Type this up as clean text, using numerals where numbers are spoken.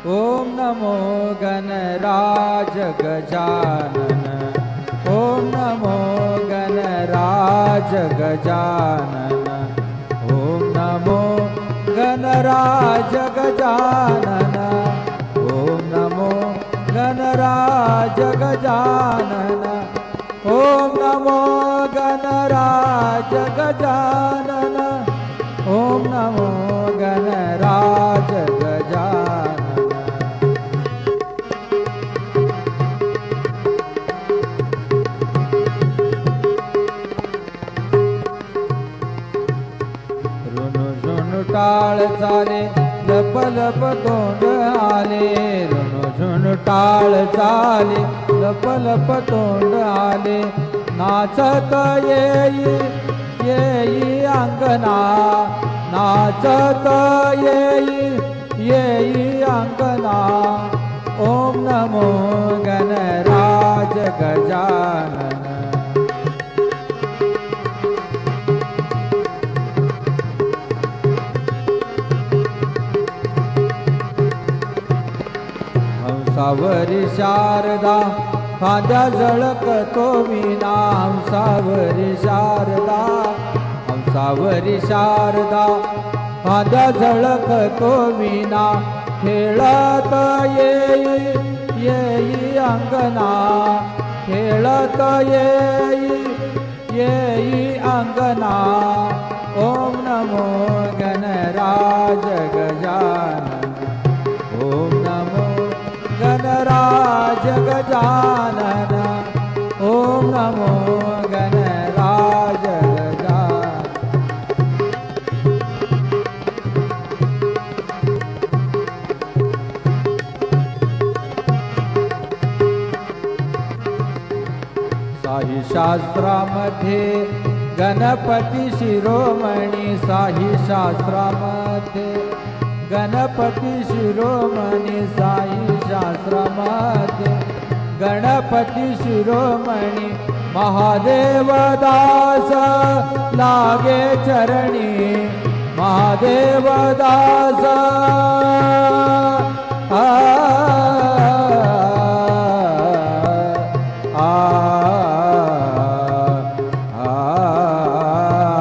ओम नमो गणराज गजानन, ओम नमो गणराज गजानन, ओम नमो गणराज गजानन, ओम नमो गणराज गजानन, ओम नमो गणराज गजानन, ओम नमो गणराज गजानन. टाळ चाले लप लप तोंड आले, ऋणझुण टाळ चाले लप लप तोंड आले, नाचत येई येई अंगना, नाचत येई येई अंगना, ओम नमो गणराज गजानन. हंसावरी शारदा खांद्या झळकतो वीणा, हंसावरी शारदा, हंसावरी शारदा खांद्या झळकतो वीणा, खेळत येई येई अंगना, खेळत येई येई अंगना, ओम नमो गणराज गजानन, ओम नमो गणराज गजानन, ओम नमो गणराज गजानन. साही शास्त्रामध्ये गणपती शिरोमणी, साही शास्त्रामध्ये गणपती शिरोमणी, साई शास्त्रामध्ये गणपती शिरोमणी, महादेव दास लागे चरणी, महादेव दास